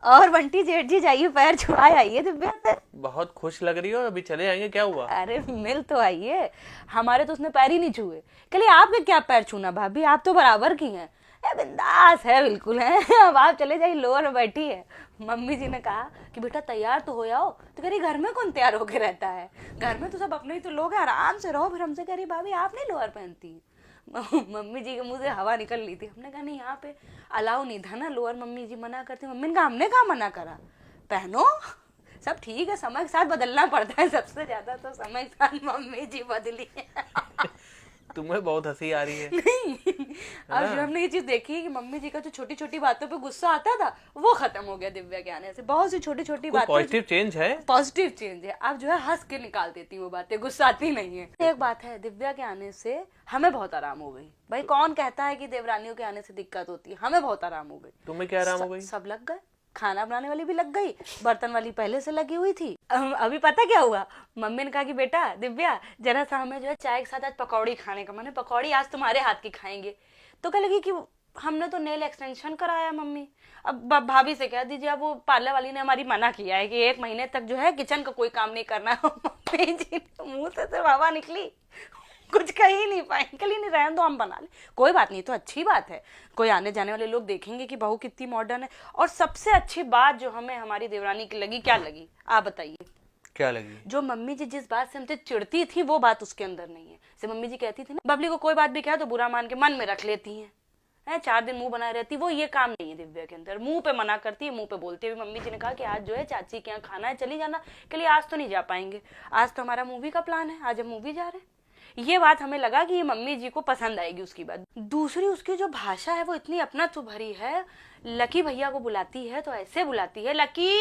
और बंटी जेठ जी जाइए, पैर छुआए आइए दिव्या से। बहुत खुश लग रही हो, अभी चले आएंगे, क्या हुआ? अरे मिल तो आइए, हमारे तो उसने पैर ही नहीं छुए। कलिए आपके क्या पैर छूना भाभी, आप तो बराबर की हैं। बिंदास है बिल्कुल है। अब आप चले जाइए, लोअर में बैठी है। मम्मी जी ने कहा कि बेटा तैयार तो हो जाओ, तो कह रही घर में कौन तैयार होके रहता है, घर में तो सब अपने ही तो लोग हैं, आराम से रहो। फिर हमसे कह रही भाभी आप नहीं लोअर पहनती। मम्मी जी के मुंह से हवा निकल ली थी। हमने कहा नहीं, यहाँ पे अलाउ नहीं था ना लोअर, मम्मी जी मना करती। मम्मी ने कहा हमने कहा मना करा, पहनो, सब ठीक है, समय के साथ बदलना पड़ता है, सबसे ज्यादा तो समय के साथ मम्मी जी बदली है। तुम्हें बहुत हंसी आ रही है। नहीं, अब जो हमने ये चीज देखी है कि मम्मी जी का जो छोटी छोटी बातों पे गुस्सा आता था वो खत्म हो गया दिव्या के आने से। बहुत सी छोटी छोटी बातें, पॉजिटिव चेंज है, पॉजिटिव चेंज है। अब जो है हंस के निकाल देती है वो बातें, गुस्साती नहीं है। एक बात है, दिव्या के आने से हमें बहुत आराम हो गई। भाई कौन कहता है कि देवरानियों के आने से दिक्कत होती है, हमें बहुत आराम हो गई। तुम्हें क्या आराम हो गई? सब लग गए, खाना बनाने वाली भी लग गई, बर्तन वाली पहले से लगी हुई थी। अभी पता क्या हुआ, मम्मी ने कहा कि बेटा दिव्या जरा सा हमें जो है चाय के साथ आज पकौड़ी खाने का मन है, पकौड़ी आज तुम्हारे हाथ की खाएंगे। तो कह लगी कि हमने तो नेल एक्सटेंशन कराया मम्मी। अब भाभी से कह दीजिए, अब वो पार्लर वाली ने हमारी मना किया है कि 1 महीने तक जो है किचन का कोई काम नहीं करना। मम्मी जी मुंह से तो हवा निकली, कुछ कह ही नहीं पाए। कल ही नहीं, रहने दो हम बना ले, कोई बात नहीं, तो अच्छी बात है, कोई आने जाने वाले लोग देखेंगे कि बहू कितनी मॉडर्न है। और सबसे अच्छी बात जो हमें हमारी देवरानी की लगी, क्या लगी आप बताइए? क्या लगी? जो मम्मी जी जिस बात से हमसे चिढ़ती थी वो बात उसके अंदर नहीं है। जैसे मम्मी जी कहती थी ना, बबली को कोई बात भी कहा तो बुरा मान के मन में रख लेती हैं, 4 दिन मुंह बनाए रहती, वो ये काम नहीं है दिव्या के अंदर। मुंह पे मना करती है, मुंह पे बोलती है। मम्मी जी ने कहा कि आज जो है चाची के यहाँ खाना है, चली जाना। के लिए आज तो नहीं जा पाएंगे, आज तो हमारा मूवी का प्लान है, आज हम मूवी जा रहे हैं। ये बात हमें लगा कि ये मम्मी जी को पसंद आएगी उसकी बात। दूसरी, उसकी जो भाषा है वो इतनी अपनत्व भरी है। लकी भैया को बुलाती है तो ऐसे बुलाती है, लकी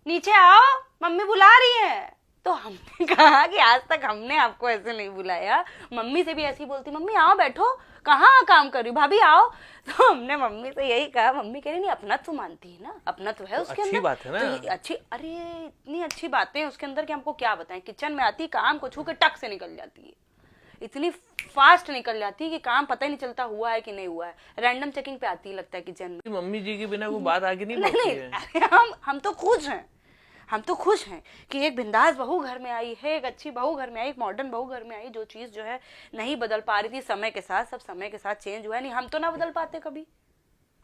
नीचे आओ, मम्मी बुला रही है। तो हमने कहा कि आज तक हमने आपको ऐसे नहीं बुलाया। मम्मी से भी ऐसी बोलती, मम्मी आओ बैठो, कहाँ काम कर रही, भाभी आओ। तो हमने मम्मी से यही कहा, मम्मी कह रही नहीं अपनत्व मानती है ना, अपनत्व है उसके अंदर, अच्छी बात है ना, तो अच्छी। अरे इतनी अच्छी बातें हैं उसके अंदर कि हमको क्या बताएं। किचन में आती, काम को छू के टक से निकल जाती है, इतनी फास्ट निकल जाती है कि काम पता ही नहीं चलता हुआ है कि नहीं हुआ है। रैंडम चेकिंग पे आती है लगता है किचन में। मम्मी जी के बिना वो बात आगे नहीं नहीं बढ़ती है। नहीं, हम तो खुश हैं, हम तो खुश हैं कि एक बिंदास बहू घर में आई है, एक अच्छी बहू घर में आई, एक मॉडर्न बहू घर में आई। जो चीज जो है नहीं बदल पा रही थी समय के साथ, सब समय के साथ चेंज हुआ है। नहीं हम तो ना बदल पाते कभी,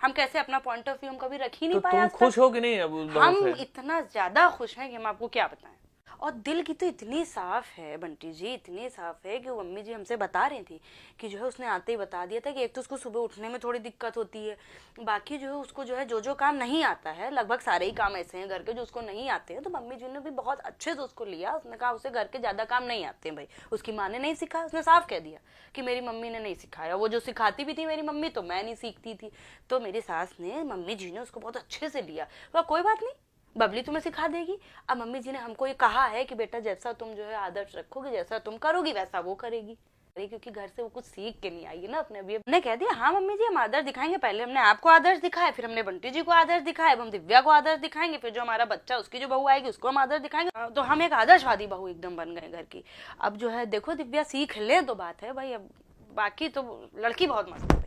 हम कैसे अपना पॉइंट ऑफ व्यू हम कभी रख ही नहीं तो पाए। तुम खुश हो कि नहीं अब उस बहू हम से? इतना ज्यादा खुश हैं कि हम आपको क्या बताएं। और दिल की तो इतनी साफ है बंटी जी, इतनी साफ है कि वो मम्मी जी हमसे बता रही थी कि जो है उसने आते ही बता दिया था कि एक तो उसको सुबह उठने में थोड़ी दिक्कत होती है, बाकी जो है उसको जो है जो काम नहीं आता है, लगभग सारे ही काम ऐसे हैं घर के जो उसको नहीं आते हैं। तो मम्मी जी ने भी बहुत अच्छे से उसको लिया। उसने कहा उसे घर के ज्यादा काम नहीं आते हैं भाई, उसकी माँ ने नहीं सिखाया। उसने साफ कह दिया कि मेरी मम्मी ने नहीं सिखाया, वो जो सिखाती भी थी मेरी मम्मी तो मैं नहीं सीखती थी। तो मेरी सास ने, मम्मी जी ने उसको बहुत अच्छे से लिया। वह कोई बात नहीं, बबली तुम्हें सिखा देगी। अब मम्मी जी ने हमको ये कहा है कि बेटा जैसा तुम जो है आदर्श रखोगे, जैसा तुम करोगी वैसा वो करेगी, क्योंकि घर से वो कुछ सीख के नहीं आई है ना अपने। अभी हमने कह दिया हाँ मम्मी जी हम आदर्श दिखाएंगे, पहले हमने आपको आदर्श दिखाया, फिर हमने बंटी जी को आदर्श दिखाया, अब हम दिव्या को आदर्श दिखाएंगे, फिर जो हमारा बच्चा उसकी जो बहू आएगी उसको हम आदर्श दिखाएंगे। तो हम एक आदर्शवादी बहू एकदम बन गए घर की। अब जो है देखो दिव्या सीख ले तो बात है भाई, अब बाकी तो लड़की बहुत मस्त है।